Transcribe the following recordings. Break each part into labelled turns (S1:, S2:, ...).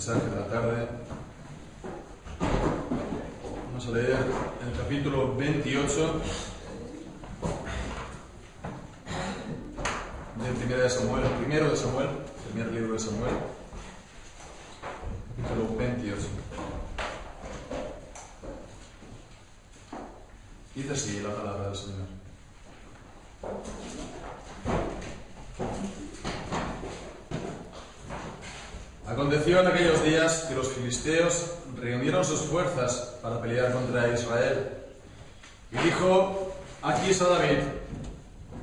S1: mensaje de la tarde. Vamos a leer el capítulo 28 del primero de Samuel, el primer libro de Samuel, capítulo 28. Dice así la palabra del Señor. Aconteció en aquellos días que los filisteos reunieron sus fuerzas para pelear contra Israel. Y dijo Aquis a David: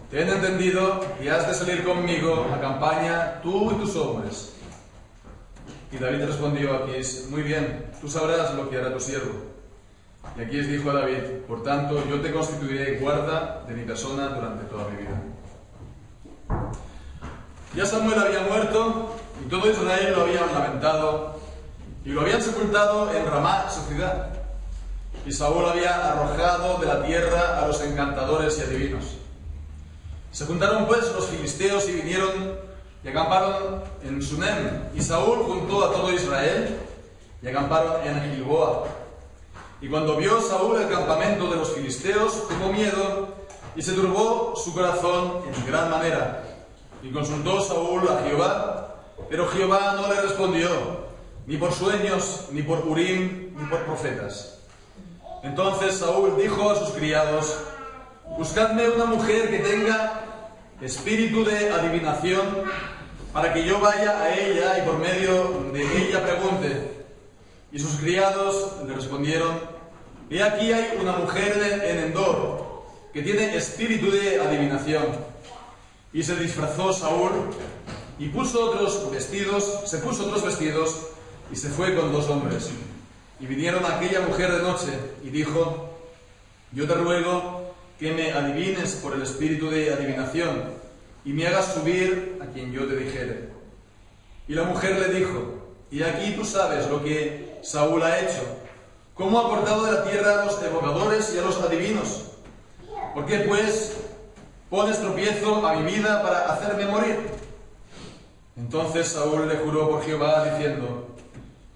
S1: ten entendido que has de salir conmigo a campaña, tú y tus hombres. Y David respondió a Aquis: muy bien, tú sabrás lo que hará tu siervo. Y Aquis dijo a David: por tanto, yo te constituiré guarda de mi persona durante toda mi vida. Ya Samuel había muerto, y todo Israel lo habían lamentado, y lo habían sepultado en Ramá, su ciudad. Y Saúl había arrojado de la tierra a los encantadores y adivinos. Se juntaron pues los filisteos y vinieron y acamparon en Sunem. Y Saúl juntó a todo Israel y acamparon en Gilboa. Y cuando vio Saúl el campamento de los filisteos, tuvo miedo y se turbó su corazón en gran manera. Y consultó Saúl a Jehová, pero Jehová no le respondió, ni por sueños, ni por Urim, ni por profetas. Entonces Saúl dijo a sus criados: buscadme una mujer que tenga espíritu de adivinación, para que yo vaya a ella y por medio de ella pregunte. Y sus criados le respondieron: he aquí hay una mujer en Endor, que tiene espíritu de adivinación. Y se disfrazó Saúl y se puso otros vestidos y se fue con 2 hombres. Y vinieron a aquella mujer de noche y dijo: yo te ruego que me adivines por el espíritu de adivinación y me hagas subir a quien yo te dijere. Y la mujer le dijo: y aquí tú sabes lo que Saúl ha hecho, cómo ha cortado de la tierra a los evocadores y a los adivinos. ¿Por qué pues pones tropiezo a mi vida para hacerme morir? Entonces Saúl le juró por Jehová, diciendo: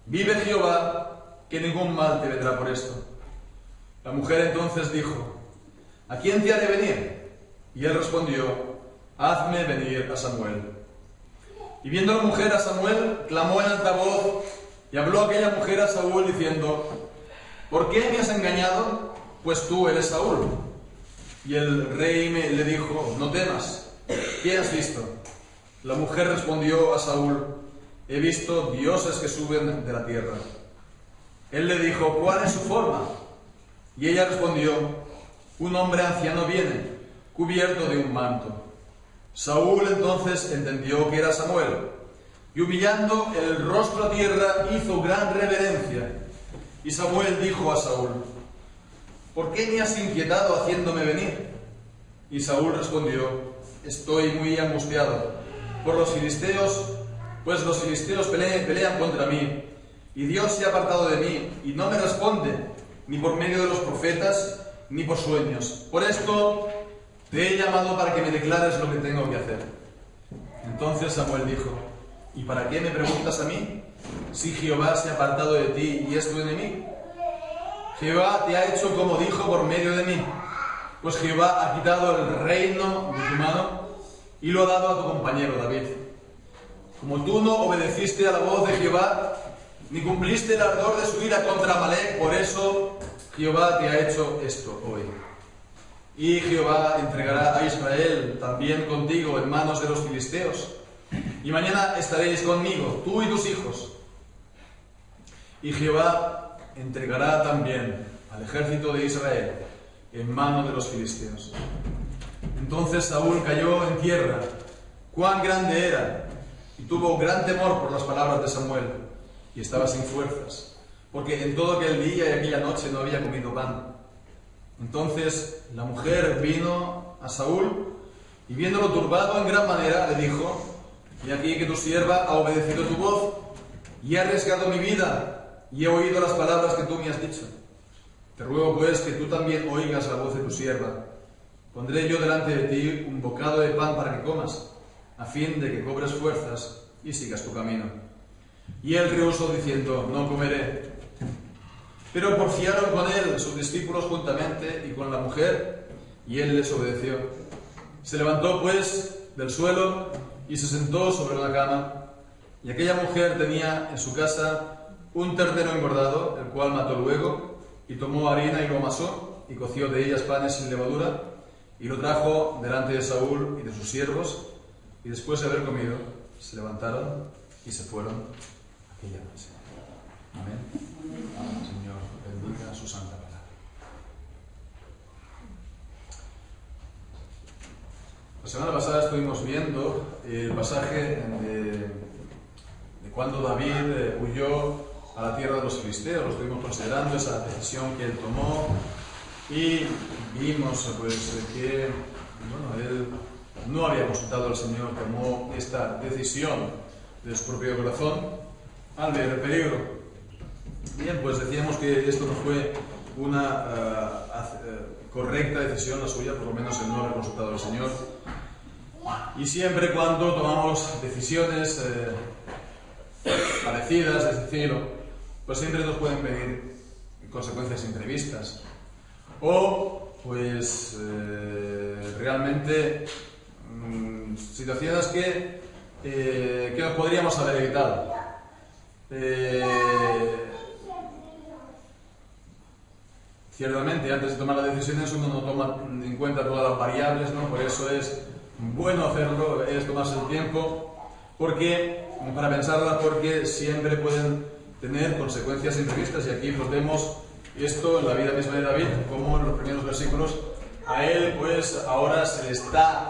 S1: vive Jehová, que ningún mal te vendrá por esto. La mujer entonces dijo: ¿a quién te haré venir? Y él respondió: hazme venir a Samuel. Y viendo la mujer a Samuel, clamó en alta voz, y habló aquella mujer a Saúl, diciendo: ¿por qué me has engañado? Pues tú eres Saúl. Y el rey le dijo: no temas, ¿qué has visto? La mujer respondió a Saúl: he visto dioses que suben de la tierra. Él le dijo: ¿cuál es su forma? Y ella respondió: un hombre anciano viene, cubierto de un manto. Saúl entonces entendió que era Samuel, y humillando el rostro a tierra hizo gran reverencia. Y Samuel dijo a Saúl: ¿por qué me has inquietado haciéndome venir? Y Saúl respondió: estoy muy angustiado por los filisteos, pues los filisteos pelean contra mí, y Dios se ha apartado de mí, y no me responde, ni por medio de los profetas, ni por sueños. Por esto te he llamado para que me declares lo que tengo que hacer. Entonces Samuel dijo: ¿y para qué me preguntas a mí? Si Jehová se ha apartado de ti y es tu enemigo. Jehová te ha hecho como dijo por medio de mí, pues Jehová ha quitado el reino de tu mano y lo ha dado a tu compañero David. Como tú no obedeciste a la voz de Jehová, ni cumpliste el ardor de su ira contra Amalec, por eso Jehová te ha hecho esto hoy. Y Jehová entregará a Israel también contigo en manos de los filisteos, y mañana estaréis conmigo, tú y tus hijos. Y Jehová entregará también al ejército de Israel en manos de los filisteos. Entonces Saúl cayó en tierra, cuán grande era, y tuvo gran temor por las palabras de Samuel, y estaba sin fuerzas, porque en todo aquel día y aquella noche no había comido pan. Entonces la mujer vino a Saúl, y viéndolo turbado en gran manera, le dijo: y aquí que tu sierva ha obedecido tu voz, y ha arriesgado mi vida, y he oído las palabras que tú me has dicho. Te ruego pues que tú también oigas la voz de tu sierva. Pondré yo delante de ti un bocado de pan para que comas, a fin de que cobres fuerzas y sigas tu camino. Y él rehusó diciendo: no comeré. Pero porfiaron con él sus discípulos juntamente y con la mujer, y él les obedeció. Se levantó pues del suelo y se sentó sobre una cama. Y aquella mujer tenía en su casa un ternero engordado, el cual mató luego, y tomó harina y lo amasó, y coció de ellas panes sin levadura, y lo trajo delante de Saúl y de sus siervos, y después de haber comido, se levantaron y se fueron aquella noche. Amén. Señor, bendiga su santa palabra. La semana pasada estuvimos viendo el pasaje de cuando David huyó a la tierra de los filisteos. Lo estuvimos considerando, esa decisión que él tomó, y vimos pues que él no había consultado al Señor, tomó esta decisión de su propio corazón al ver el peligro. Bien, pues decíamos que esto no fue una correcta decisión la suya, por lo menos el no haber consultado al Señor. Y siempre cuando tomamos decisiones parecidas, es decir, pues siempre nos pueden venir consecuencias imprevistas, o pues realmente situaciones que nos podríamos haber evitado. Ciertamente, antes de tomar las decisiones uno no toma en cuenta todas las variables, ¿no? Por eso es bueno hacerlo, es tomarse el tiempo para pensarla, porque siempre pueden tener consecuencias imprevistas. Y aquí pues vemos esto en la vida misma de David, como en los primeros versículos a él pues ahora se le está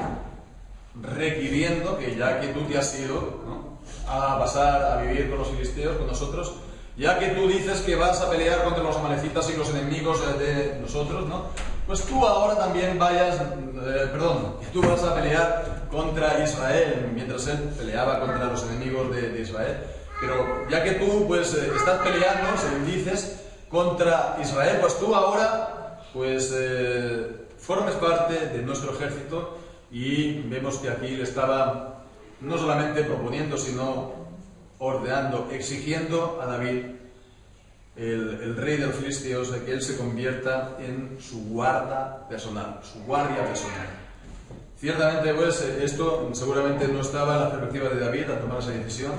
S1: requiriendo que, ya que tú te has ido, ¿no?, a pasar a vivir con los filisteos, con nosotros, ya que tú dices que vas a pelear contra los amalecitas y los enemigos de nosotros, ¿no?, pues tú ahora también que tú vas a pelear contra Israel, mientras él peleaba contra los enemigos de Israel. Pero ya que tú pues estás peleando, si dices, contra Israel, pues tú ahora pues formes parte de nuestro ejército. Y vemos que aquí le estaba no solamente proponiendo, sino ordenando, exigiendo a David, el rey de los filisteos, de que él se convierta en su guardia personal. Ciertamente pues esto seguramente no estaba en la perspectiva de David al tomar esa decisión,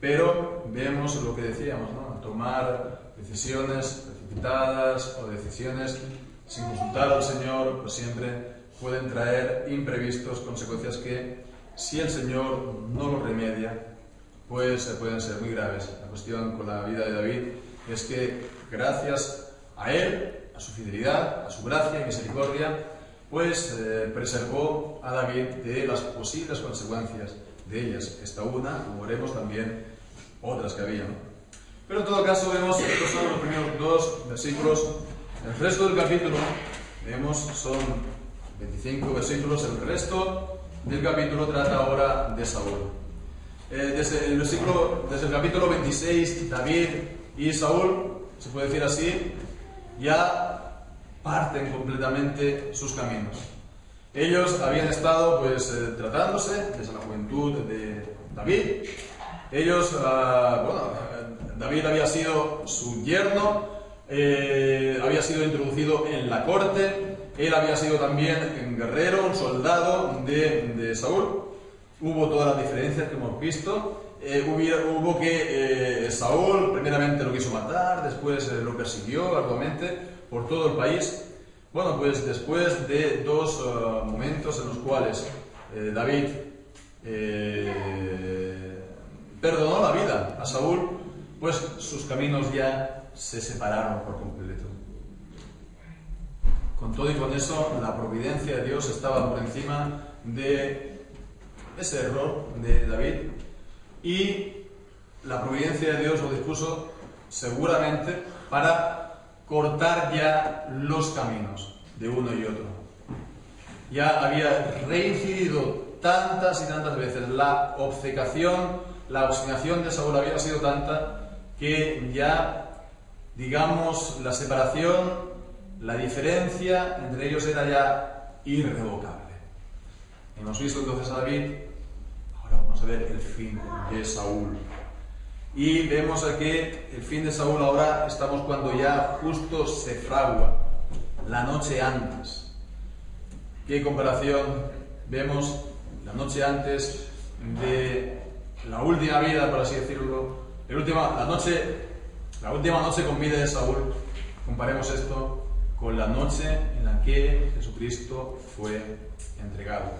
S1: pero vemos lo que decíamos, ¿no? Al tomar decisiones precipitadas o decisiones sin consultar al Señor, pues siempre pueden traer imprevistos, consecuencias que, si el Señor no los remedia, pues pueden ser muy graves. La cuestión con la vida de David es que, gracias a él, a su fidelidad, a su gracia y misericordia, pues preservó a David de las posibles consecuencias de ellas. Esta una, como veremos también otras que había, ¿no? Pero en todo caso vemos que estos son los primeros dos versículos. El resto del capítulo, vemos, son 25 versículos. El resto del capítulo trata ahora de Saúl. Desde el capítulo 26, David y Saúl, se puede decir así, ya parten completamente sus caminos. Ellos habían estado pues tratándose desde la juventud de David. David había sido su yerno, había sido introducido en la corte. Él había sido también un guerrero, un soldado de Saúl. Hubo todas las diferencias que hemos visto. Hubo que Saúl primeramente lo quiso matar, después lo persiguió arduamente por todo el país. Bueno, pues después de dos momentos en los cuales David perdonó la vida a Saúl, pues sus caminos ya se separaron por completo. Con todo y con eso, la providencia de Dios estaba por encima de ese error de David, y la providencia de Dios lo dispuso seguramente para cortar ya los caminos de uno y otro. Ya había reincidido tantas y tantas veces la obcecación, la obstinación de Saúl había sido tanta que ya, digamos, la separación, la diferencia entre ellos era ya irrevocable. Hemos visto entonces a David, ahora vamos a ver el fin de Saúl. Y vemos aquí el fin de Saúl. Ahora estamos cuando ya justo se fragua, la noche antes. ¿Qué comparación vemos? La noche antes de la última vida, por así decirlo, la última noche con vida de Saúl. Comparemos esto con la noche en la que Jesucristo fue entregado.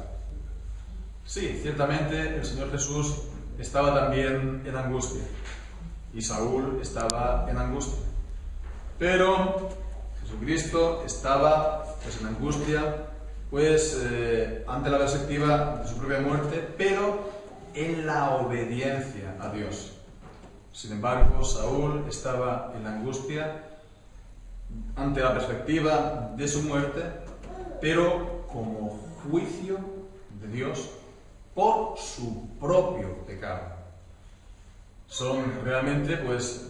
S1: Sí, ciertamente el Señor Jesús estaba también en angustia y Saúl estaba en angustia, pero Jesucristo estaba en angustia ante la perspectiva de su propia muerte, pero en la obediencia a Dios. Sin embargo, Saúl estaba en la angustia ante la perspectiva de su muerte, pero como juicio de Dios por su propio pecado. Son realmente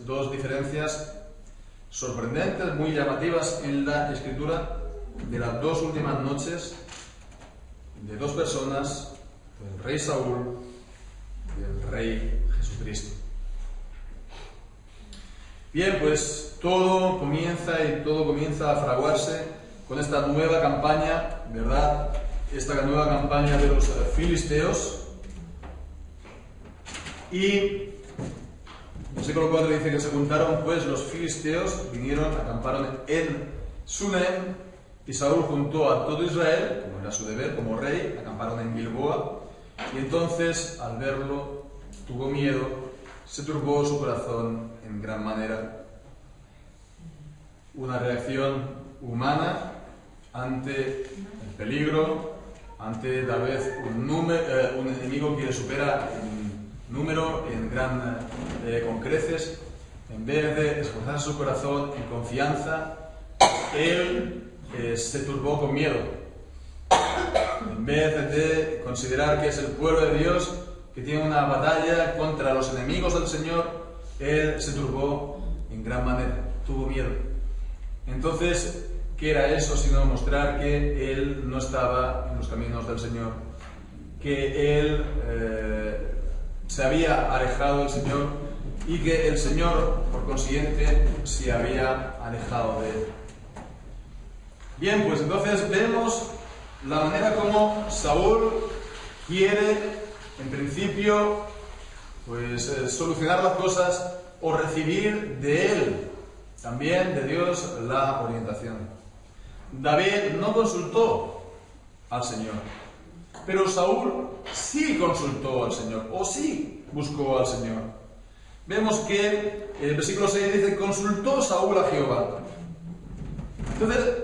S1: dos diferencias sorprendentes, muy llamativas en la Escritura, de las dos últimas noches de dos personas, del rey Saúl y del rey Jesucristo. Bien, todo comienza a fraguarse con esta nueva campaña, ¿verdad? Esta nueva campaña de los filisteos. Y el versículo 4 dice que se juntaron los filisteos, vinieron, acamparon en Sunem, y Saúl juntó a todo Israel, como era su deber, como rey, acamparon en Gilboa, y entonces, al verlo, tuvo miedo, se turbó su corazón en gran manera. Una reacción humana ante el peligro, ante tal vez un enemigo que le supera en número, con creces. En vez de esforzar su corazón en confianza, él se turbó con miedo. En vez de considerar que es el pueblo de Dios que tiene una batalla contra los enemigos del Señor, él se turbó en gran manera, tuvo miedo. Entonces, ¿qué era eso sino mostrar que él no estaba en los caminos del Señor? Que él se había alejado del Señor y que el Señor, por consiguiente, se había alejado de él. Bien, entonces vemos la manera como Saúl quiere, en principio, solucionar las cosas o recibir de él, también de Dios, la orientación. David no consultó al Señor, pero Saúl sí consultó al Señor, o sí buscó al Señor. Vemos que el versículo 6 dice: consultó Saúl a Jehová. Entonces,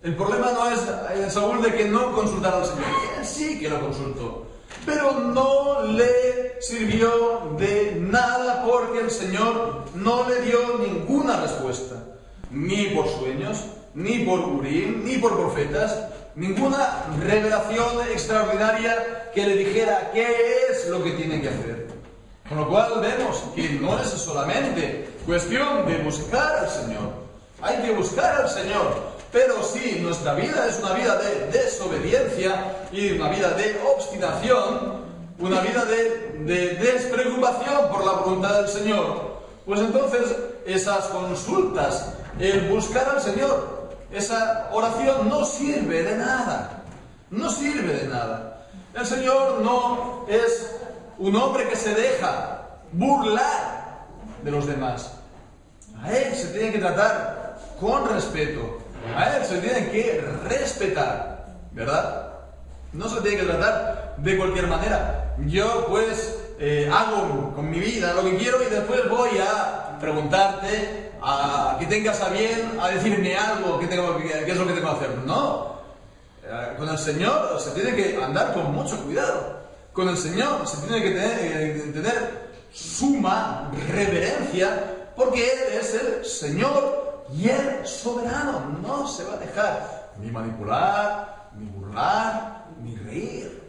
S1: el problema no es en Saúl de que no consultara al Señor. Él sí que lo consultó, pero no le sirvió de nada, porque el Señor no le dio ninguna respuesta, ni por sueños, ni por Urim, ni por profetas, ninguna revelación extraordinaria que le dijera qué es lo que tiene que hacer. Con lo cual vemos que no es solamente cuestión de buscar al Señor, hay que buscar al Señor. Pero si nuestra vida es una vida de desobediencia y una vida de obstinación, una vida de despreocupación por la voluntad del Señor, entonces esas consultas, el buscar al Señor, esa oración no sirve de nada. No sirve de nada. El Señor no es un hombre que se deja burlar de los demás. A Él se tiene que tratar con respeto. A Él se tiene que respetar, ¿verdad? No se tiene que tratar de cualquier manera. Yo hago con mi vida lo que quiero y después voy a preguntarte, a que tengas a bien a decirme algo, qué es lo que tengo que hacer. No. Con el Señor se tiene que andar con mucho cuidado. Con el Señor se tiene que tener suma reverencia, porque Él es el Señor y el soberano. No se va a dejar ni manipular, ni burlar, ni reír.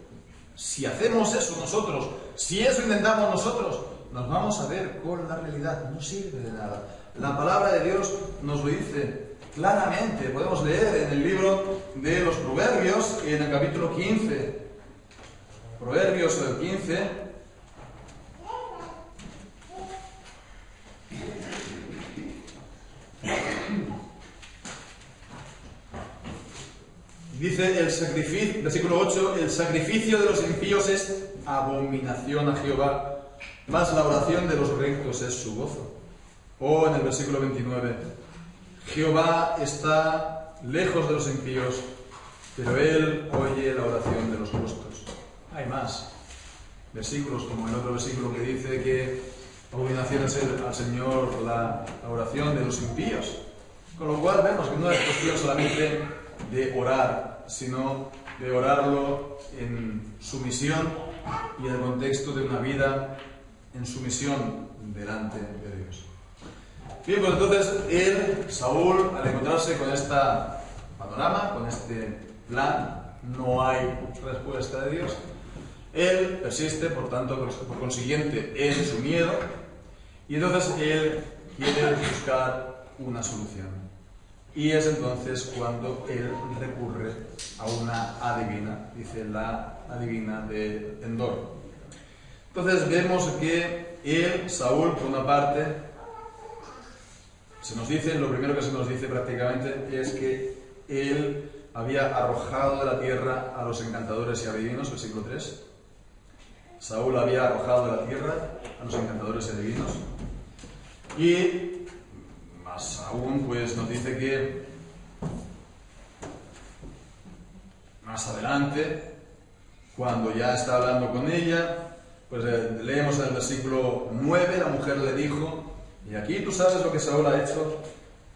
S1: Si hacemos eso nosotros, si eso intentamos nosotros, nos vamos a ver con la realidad. No sirve de nada. La palabra de Dios nos lo dice claramente. Podemos leer en el libro de los Proverbios, en el capítulo 15. Proverbios 15. Dice el sacrificio, versículo 8, el sacrificio de los impíos es abominación a Jehová, mas la oración de los rectos es su gozo. O en el versículo 29, Jehová está lejos de los impíos, pero él oye la oración de los justos. Hay más versículos, como el otro versículo que dice que abominación es al Señor la oración de los impíos. Con lo cual vemos que no es cuestión solamente de orar, sino de orarlo en sumisión y en el contexto de una vida en sumisión delante de Dios. Bien, pues entonces Saúl, al encontrarse con este panorama, con este plan, no hay respuesta de Dios. Él persiste, por tanto, por consiguiente, en su miedo, y entonces él quiere buscar una solución. Y es entonces cuando él recurre a una adivina, dice la adivina de Endor. Entonces vemos que él, Saúl, por una parte, lo primero que se nos dice prácticamente es que él había arrojado de la tierra a los encantadores y adivinos, versículo 3. Saúl había arrojado de la tierra a los encantadores y adivinos. Y más aún, pues nos dice que más adelante, cuando ya está hablando con ella, pues leemos en el versículo 9, la mujer le dijo: y aquí tú sabes lo que Saúl ha hecho,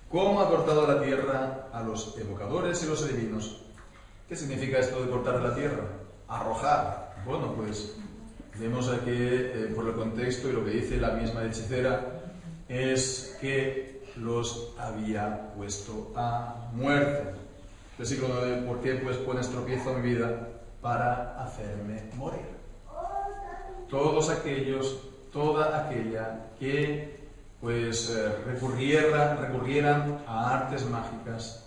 S1: cómo ha cortado la tierra a los evocadores y los adivinos. ¿Qué significa esto de cortar la tierra? Arrojar. Bueno, pues vemos aquí por el contexto y lo que dice la misma hechicera es que los había puesto a muerte. Versículo 9, ¿por qué pues pones tropiezo en mi vida para hacerme morir? Toda aquella que pues recurrieran a artes mágicas,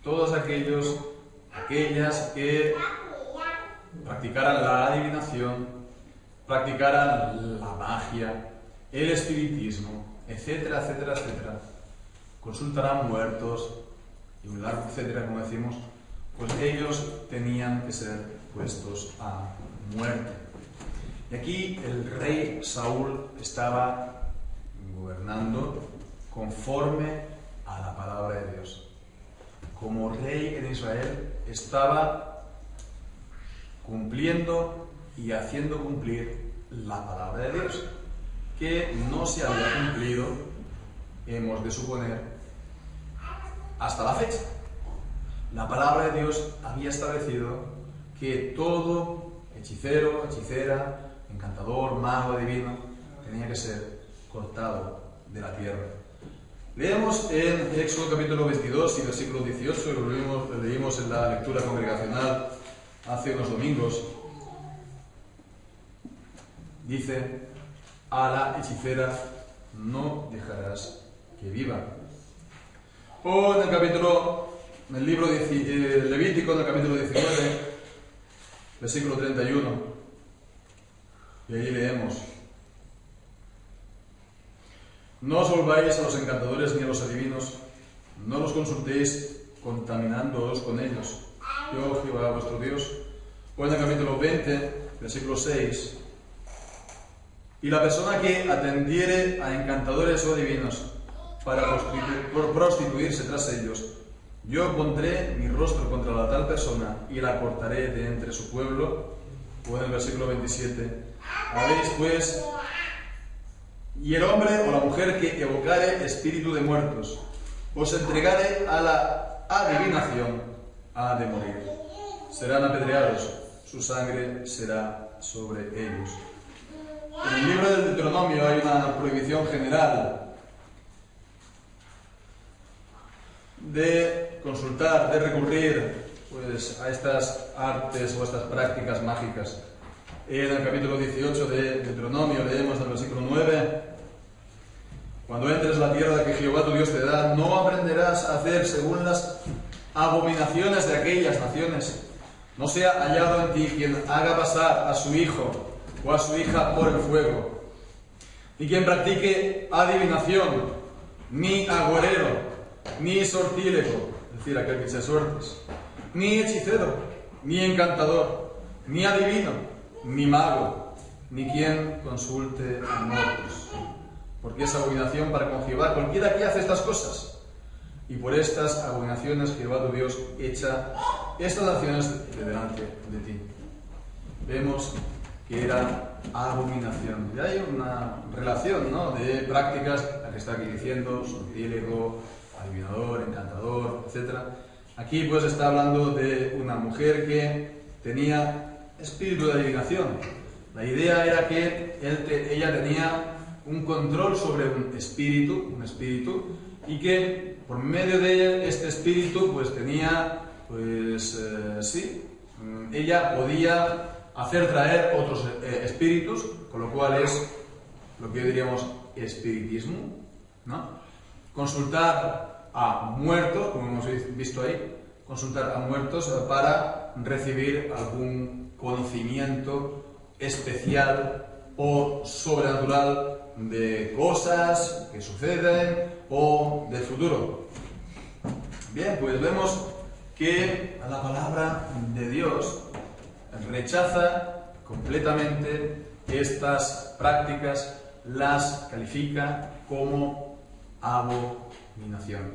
S1: todos aquellas que practicaran la adivinación, practicaran la magia, el espiritismo, etcétera, etcétera, etcétera, consultarán muertos y un largo etcétera, como decimos, pues ellos tenían que ser puestos a muerte. Y aquí el rey Saúl estaba gobernando conforme a la palabra de Dios. Como rey en Israel estaba cumpliendo y haciendo cumplir la palabra de Dios, que no se había cumplido, hemos de suponer, hasta la fecha. La palabra de Dios había establecido que todo hechicero, hechicera, encantador, mago, adivino, tenía que ser cortado de la tierra. Leemos en Éxodo capítulo 22 y versículo 18, lo leímos en la lectura congregacional hace unos domingos. Dice: a la hechicera no dejarás que viva. O en el libro Levítico, en el capítulo 19, versículo 31, y ahí leemos: no os volváis a los encantadores ni a los adivinos, no los consultéis contaminándoos con ellos, yo Jehová vuestro Dios. O en el capítulo 20, versículo 6, y la persona que atendiere a encantadores o adivinos para prostituirse tras ellos, yo pondré mi rostro contra la tal persona y la cortaré de entre su pueblo. O en el versículo 27, habéis pues, y el hombre o la mujer que evocare espíritu de muertos, os entregare a la adivinación, ha de morir. Serán apedreados, su sangre será sobre ellos. En el libro del Deuteronomio hay una prohibición general de consultar, de recurrir pues, a estas artes o a estas prácticas mágicas. En el capítulo 18 de Deuteronomio leemos en el versículo 9: cuando entres la tierra que Jehová tu Dios te da, no aprenderás a hacer según las abominaciones de aquellas naciones. No sea hallado en ti quien haga pasar a su hijo o a su hija por el fuego, ni quien practique adivinación, ni agorero, ni sortílego, es decir, aquel que echa suertes, ni hechicero, ni encantador, ni adivino, ni mago, ni quien consulte a muertos, porque es abominación para con Jehová cualquiera que hace estas cosas. Y por estas abominaciones Jehová tu Dios echa estas naciones de delante de ti. Vemos que era abominación. Y hay una relación, ¿no?, de prácticas, la que está aquí diciendo, sortilégo, adivinador, encantador, etc. Aquí pues está hablando de una mujer que tenía espíritu de adivinación. La idea era que ella tenía un control sobre un espíritu, y que por medio de este espíritu pues tenía, ella podía hacer traer otros espíritus, con lo cual es lo que diríamos espiritismo, ¿no? Consultar a muertos, como hemos visto ahí, consultar a muertos para recibir algún conocimiento especial o sobrenatural de cosas que suceden o del futuro. Bien, pues vemos que la palabra de Dios rechaza completamente estas prácticas, las califica como abominación.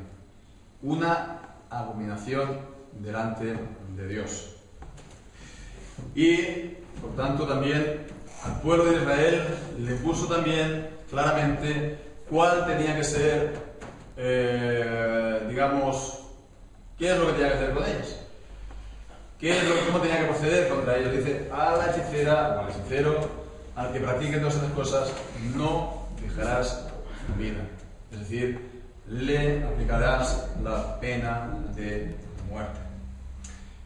S1: Una abominación delante de Dios. Y, por tanto, también al pueblo de Israel le puso también claramente cuál tenía que ser, qué es lo que tenía que hacer con ellas. ¿Cómo tenía que proceder contra ellos? Dice, a la hechicera o al hechicero, al que practique todas estas cosas, no dejarás vida. Es decir, le aplicarás la pena de muerte.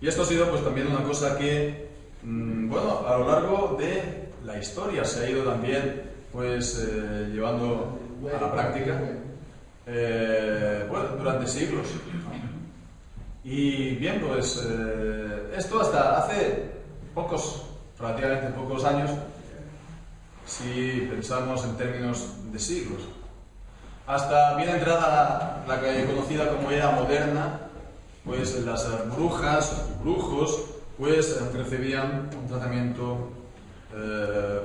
S1: Y esto ha sido pues también una cosa que, a lo largo de la historia se ha ido también pues llevando a la práctica durante siglos. Y bien, pues esto hasta hace relativamente pocos años, si pensamos en términos de siglos. Hasta bien entrada la que conocida como era moderna, pues las brujas y brujos pues recibían un tratamiento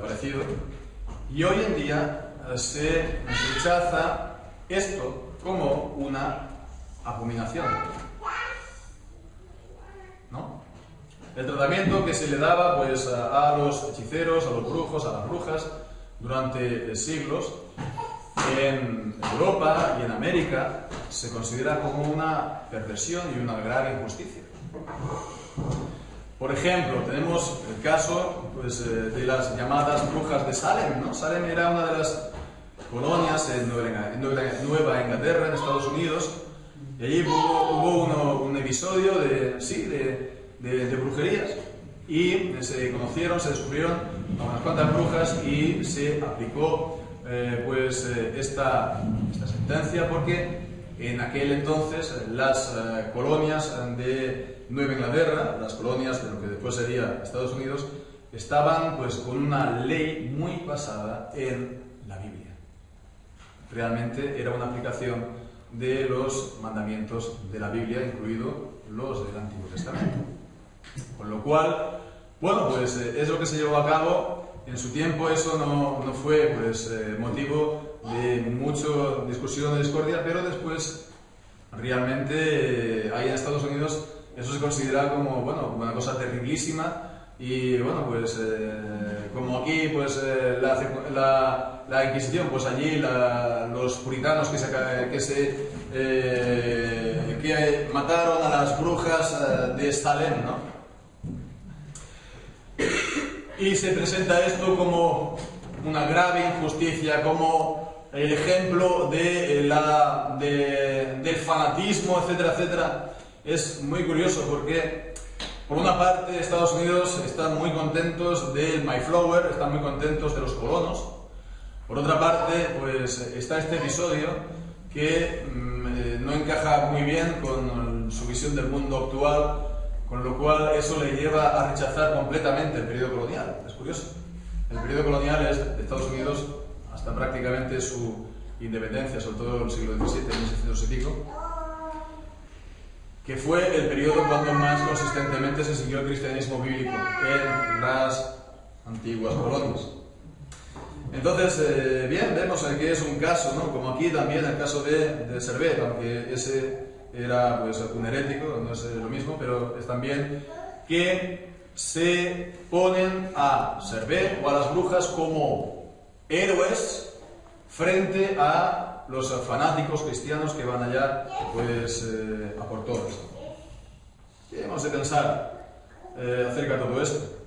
S1: parecido. Y hoy en día se rechaza esto como una abominación, ¿no? El tratamiento que se le daba pues a los hechiceros, a los brujos, a las brujas durante siglos en Europa y en América se considera como una perversión y una grave injusticia. Por ejemplo, tenemos el caso pues, de las llamadas brujas de Salem, ¿no? Salem era una de las colonias en Nueva Inglaterra, en Estados Unidos, y allí hubo un episodio de brujerías, y se conocieron, se descubrieron a unas cuantas brujas y se aplicó esta sentencia, porque en aquel entonces las colonias de Nueva Inglaterra, las colonias de lo que después sería Estados Unidos, estaban pues con una ley muy basada en la Biblia. Realmente era una aplicación de los mandamientos de la Biblia, incluidos los del Antiguo Testamento. Con lo cual, pues es lo que se llevó a cabo. En su tiempo eso no fue motivo de mucha discusión o discordia, pero después realmente ahí en Estados Unidos eso se considera como una cosa terriblísima. Y como aquí la Inquisición, pues allí los puritanos que mataron a las brujas de Salem, ¿no? Y se presenta esto como una grave injusticia, como el ejemplo del fanatismo, etcétera, etcétera. Es muy curioso porque, por una parte, Estados Unidos están muy contentos del Mayflower, están muy contentos de los colonos. Por otra parte, pues está este episodio que no encaja muy bien con su visión del mundo actual, con lo cual eso le lleva a rechazar completamente el periodo colonial. Es curioso. El periodo colonial es de Estados Unidos hasta prácticamente su independencia, sobre todo en el siglo XVII, 1600 y pico, que fue el periodo cuando más consistentemente se siguió el cristianismo bíblico en las antiguas colonias. Entonces, bien, vemos que es un caso, ¿no? Como aquí también el caso de Servet, aunque ese era pues un herético, no es lo mismo, pero es también que se ponen a Servet o a las brujas como héroes frente a los fanáticos cristianos que van allá pues a por todas. ¿Qué hemos de pensar acerca de todo esto?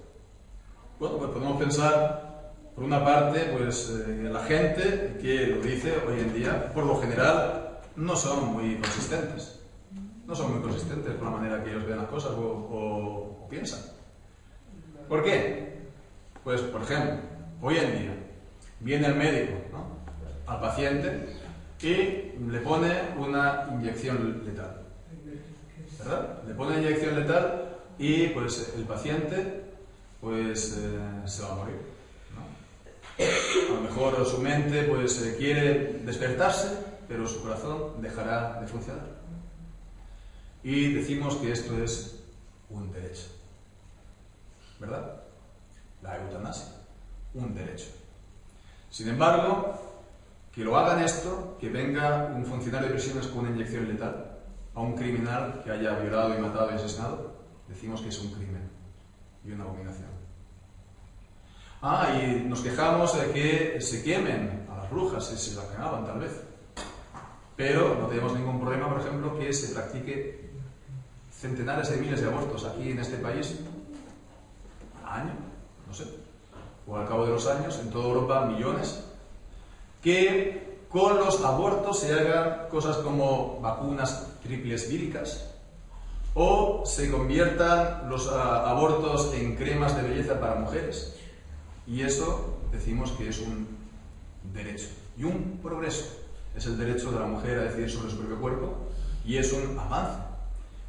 S1: Bueno, pues podemos pensar por una parte, pues la gente que lo dice hoy en día, por lo general, no son muy consistentes. No son muy consistentes con la manera que ellos ven las cosas o piensan. ¿Por qué? Pues, por ejemplo, hoy en día viene el médico, ¿no?, al paciente y le pone una inyección letal. ¿Verdad? Le pone una inyección letal y pues el paciente pues se va a morir. A lo mejor su mente pues quiere despertarse, pero su corazón dejará de funcionar. Y decimos que esto es un derecho, ¿verdad? La eutanasia, un derecho. Sin embargo, que lo hagan esto, que venga un funcionario de prisiones con una inyección letal a un criminal que haya violado y matado y asesinado, decimos que es un crimen y una abominación. Y nos quejamos de que se quemen a las brujas, si se las quemaban tal vez. Pero no tenemos ningún problema, por ejemplo, que se practique centenares de miles de abortos aquí en este país al año, no sé, o al cabo de los años, en toda Europa millones, que con los abortos se hagan cosas como vacunas triples víricas, o se conviertan los abortos en cremas de belleza para mujeres. Y eso decimos que es un derecho y un progreso. Es el derecho de la mujer a decidir sobre su propio cuerpo y es un avance.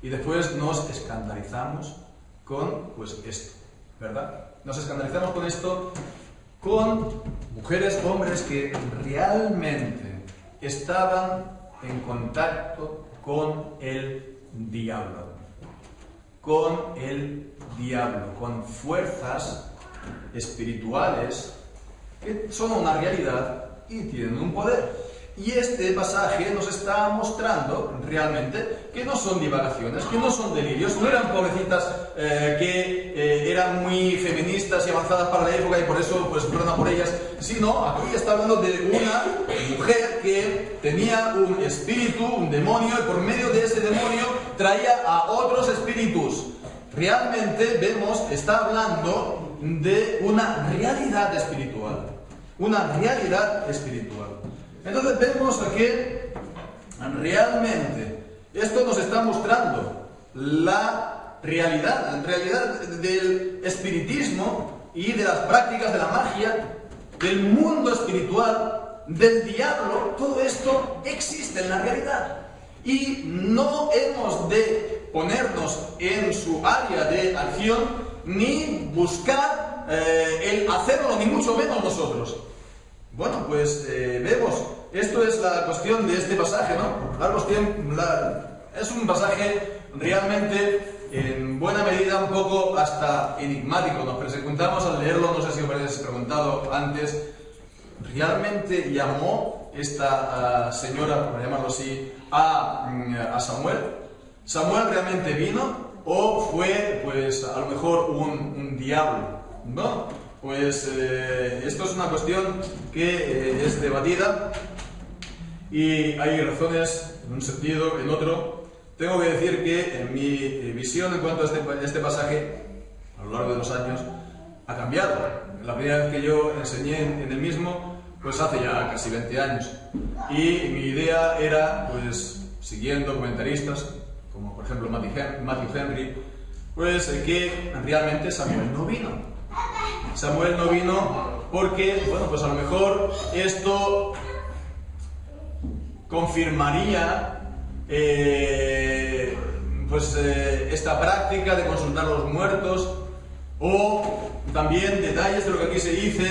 S1: Y después nos escandalizamos con pues esto, ¿verdad? Nos escandalizamos con esto, con mujeres, hombres que realmente estaban en contacto con el diablo. Con el diablo, con fuerzas espirituales que son una realidad y tienen un poder. Y este pasaje nos está mostrando realmente que no son divagaciones, que no son delirios, no eran pobrecitas que eran muy feministas y avanzadas para la época y por eso pues fueron a por ellas, sino aquí está hablando de una mujer que tenía un espíritu, un demonio, y por medio de ese demonio traía a otros espíritus. Realmente vemos, está hablando de una realidad espiritual, una realidad espiritual. Entonces vemos que realmente esto nos está mostrando la realidad del espiritismo y de las prácticas de la magia, del mundo espiritual, del diablo. Todo esto existe en la realidad y no hemos de ponernos en su área de acción ni buscar el hacerlo, ni mucho menos nosotros. Bueno, pues vemos, esto es la cuestión de este pasaje, ¿no? Es un pasaje realmente, en buena medida, un poco hasta enigmático. Nos preguntamos al leerlo, no sé si os habéis preguntado antes, ¿realmente llamó esta señora, por llamarlo así, a Samuel? ¿Samuel realmente vino o fue, pues, a lo mejor un diablo? ¿No? Pues esto es una cuestión que es debatida y hay razones en un sentido, en otro. Tengo que decir que en mi visión en cuanto a este pasaje, a lo largo de los años, ha cambiado. La primera vez que yo enseñé en el mismo, pues hace ya casi 20 años. Y mi idea era, pues, siguiendo comentaristas, como por ejemplo Matthew Henry, pues que realmente Samuel no vino. Samuel no vino porque, bueno, pues a lo mejor esto confirmaría esta práctica de consultar a los muertos, o también detalles de lo que aquí se dice,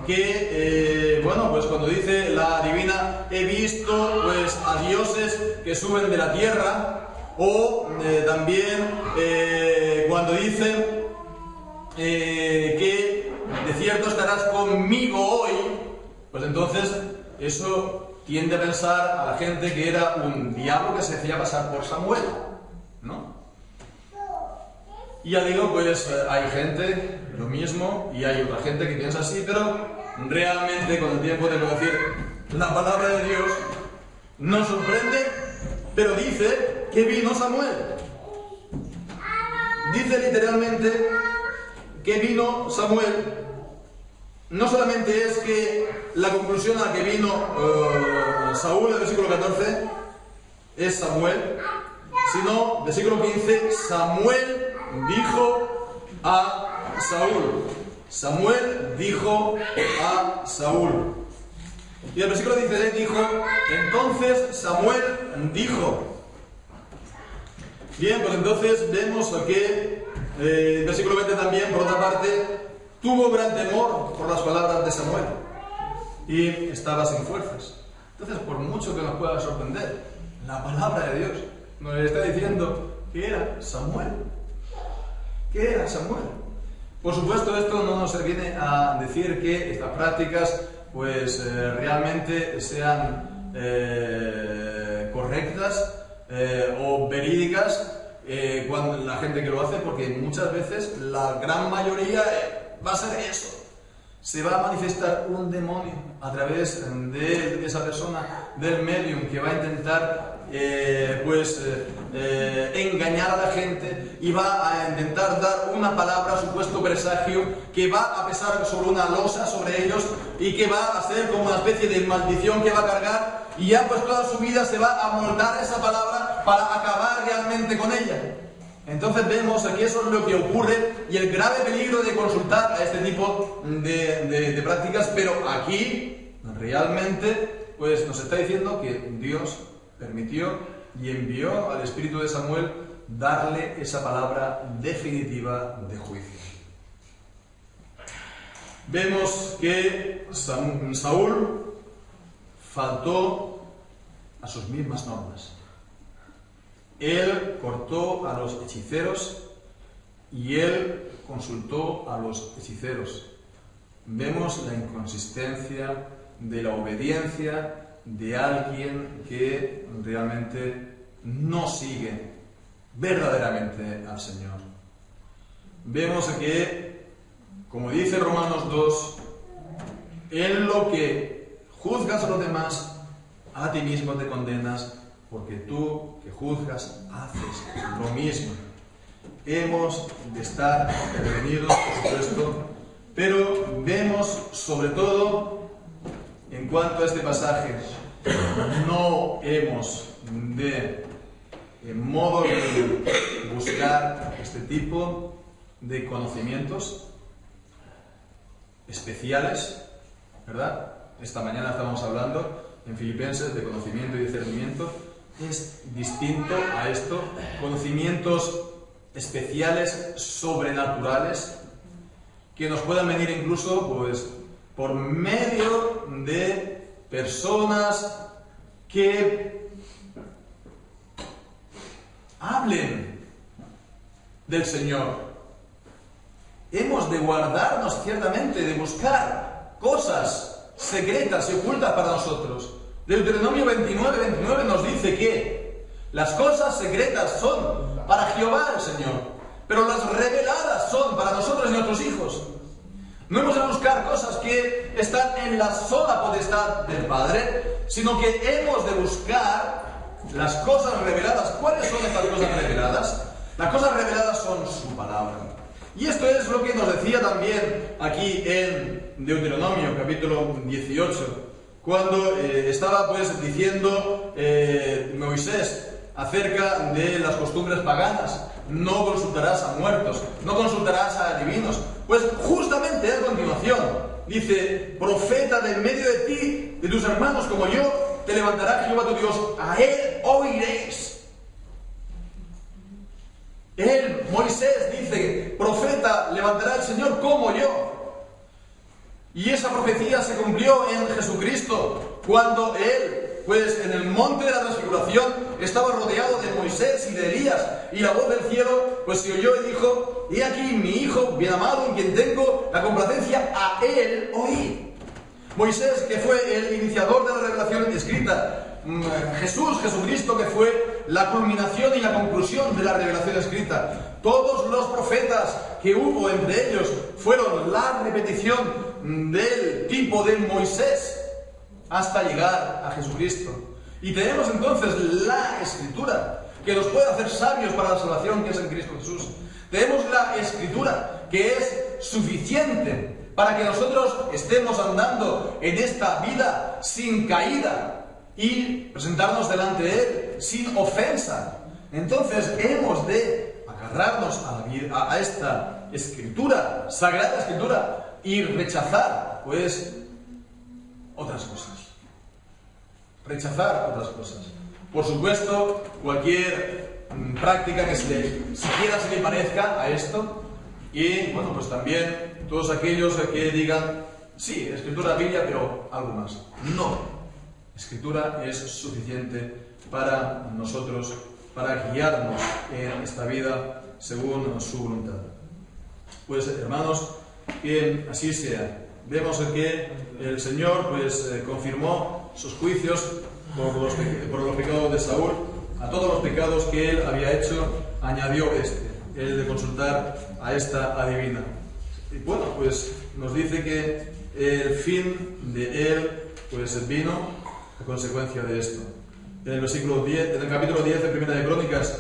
S1: que, bueno, pues cuando dice la divina, he visto pues a dioses que suben de la tierra, O también cuando dice que de cierto estarás conmigo hoy, pues entonces eso tiende a pensar a la gente que era un diablo que se hacía pasar por Samuel, ¿no? Y ya digo, pues hay gente lo mismo y hay otra gente que piensa así, pero realmente con el tiempo tengo que decir, la palabra de Dios nos sorprende, pero dice que vino Samuel. Dice literalmente que vino Samuel. No solamente es que la conclusión a la que vino Saúl, el versículo 14, es Samuel, sino, versículo 15, Samuel dijo a Saúl. Samuel dijo a Saúl. Y el versículo 16 dijo, entonces Samuel dijo. Bien, pues entonces vemos que el versículo 20 también, por otra parte, tuvo gran temor por las palabras de Samuel y estaba sin fuerzas. Entonces, por mucho que nos pueda sorprender, la palabra de Dios nos está diciendo que era Samuel. ¿Qué era Samuel? Por supuesto, esto no nos viene a decir que estas prácticas pues realmente sean correctas o verídicas cuando la gente que lo hace, porque muchas veces la gran mayoría va a ser eso. Se va a manifestar un demonio a través de esa persona, del medium, que va a intentar engañar a la gente y va a intentar dar una palabra, supuesto presagio, que va a pesar sobre una losa sobre ellos y que va a ser como una especie de maldición que va a cargar, y ya pues toda su vida se va a moldar esa palabra para acabar realmente con ella. Entonces vemos que eso es lo que ocurre y el grave peligro de consultar a este tipo de prácticas, pero aquí realmente pues nos está diciendo que Dios permitió y envió al espíritu de Samuel darle esa palabra definitiva de juicio. Vemos que Saúl faltó a sus mismas normas. Él cortó a los hechiceros y él consultó a los hechiceros. Vemos la inconsistencia de la obediencia de alguien que realmente no sigue verdaderamente al Señor. Vemos que, como dice Romanos 2, en lo que juzgas a los demás, a ti mismo te condenas, porque tú que juzgas haces lo mismo. Hemos de estar prevenidos, por supuesto, pero vemos sobre todo, en cuanto a este pasaje, no hemos de, en modo de buscar este tipo de conocimientos especiales, ¿verdad? Esta mañana estábamos hablando en Filipenses de conocimiento y discernimiento. Es distinto a esto, conocimientos especiales, sobrenaturales, que nos puedan venir incluso pues por medio de personas que hablen del Señor. Hemos de guardarnos ciertamente, de buscar cosas secretas y ocultas para nosotros. Deuteronomio 29 nos dice que las cosas secretas son para Jehová el Señor, pero las reveladas son para nosotros y nuestros hijos. No hemos de buscar cosas que están en la sola potestad del Padre, sino que hemos de buscar las cosas reveladas. ¿Cuáles son estas cosas reveladas? Las cosas reveladas son su palabra. Y esto es lo que nos decía también aquí en Deuteronomio capítulo 18, cuando estaba pues diciendo Moisés acerca de las costumbres paganas. No consultarás a muertos, no consultarás a adivinos. Pues justamente a continuación dice: profeta de en medio de ti, de tus hermanos como yo, te levantará Jehová tu Dios, a él oiréis. Él, Moisés, dice: profeta levantará el Señor como yo. Y esa profecía se cumplió en Jesucristo, cuando Él pues en el monte de la transfiguración estaba rodeado de Moisés y de Elías, y la voz del cielo pues se oyó y dijo: he aquí mi hijo bien amado, en quien tengo la complacencia, a él oíd. Moisés, que fue el iniciador de la revelación escrita, Jesucristo, que fue la culminación y la conclusión de la revelación escrita, todos los profetas que hubo entre ellos fueron la repetición del tipo de Moisés hasta llegar a Jesucristo. Y tenemos entonces la Escritura, que nos puede hacer sabios para la salvación que es en Cristo Jesús. Tenemos la Escritura, que es suficiente para que nosotros estemos andando en esta vida sin caída y presentarnos delante de Él sin ofensa. Entonces hemos de agarrarnos a esta Escritura, Sagrada Escritura, y rechazar, pues, otras cosas. Rechazar otras cosas. Por supuesto, cualquier práctica que siquiera se le parezca a esto, y bueno, pues también todos aquellos que digan: sí, Escritura, Biblia, pero algo más. No. Escritura es suficiente para nosotros, para guiarnos en esta vida según su voluntad. Pues, hermanos, que así sea. Vemos que el Señor pues confirmó sus juicios por los pecados de Saúl. A todos los pecados que él había hecho añadió el de consultar a esta adivina. Y bueno, pues nos dice que el fin de él pues vino a consecuencia de esto. En el versículo 10, en el capítulo 10 de Primera de Crónicas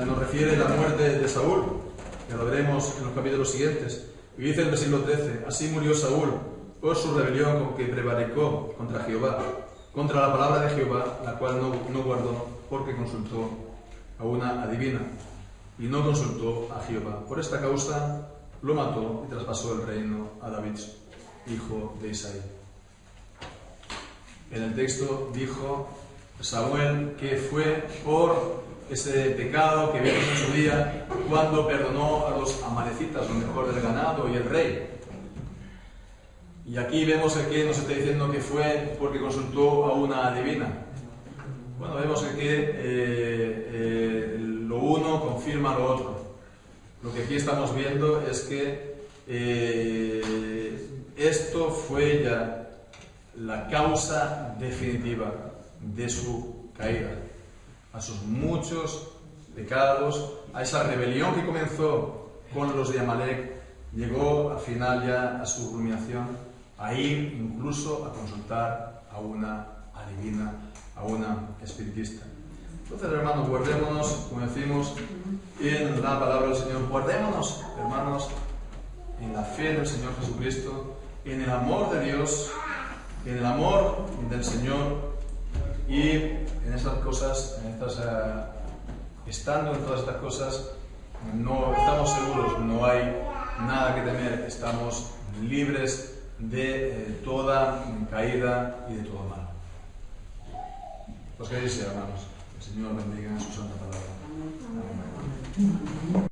S1: nos refiere la muerte de Saúl, que lo veremos en los capítulos siguientes. Y dice en el versículo 13: así murió Saúl por su rebelión con que prevaricó contra Jehová, contra la palabra de Jehová, la cual no guardó, porque consultó a una adivina y no consultó a Jehová. Por esta causa lo mató y traspasó el reino a David, hijo de Isaí. En el texto dijo Samuel que fue por ese pecado que vimos en su día cuando perdonó a los amalecitas, lo mejor del ganado y el rey. Y aquí vemos que nos está diciendo que fue porque consultó a una adivina. Bueno, vemos que lo uno confirma lo otro. Lo que aquí estamos viendo es que esto fue ya la causa definitiva de su caída, a sus muchos pecados, a esa rebelión que comenzó con los de Amalek, llegó al final ya a su culminación, a ir incluso a consultar a una adivina, a una espiritista. Entonces, hermanos, guardémonos, como decimos, en la palabra del Señor. Guardémonos, hermanos, en la fe del Señor Jesucristo, en el amor de Dios, en el amor del Señor, y en esas cosas, estando en todas estas cosas, no estamos seguros, no hay nada que temer, estamos libres de toda caída y de todo mal. Pues que dice, hermanos, el Señor bendiga en su santa palabra. Amén.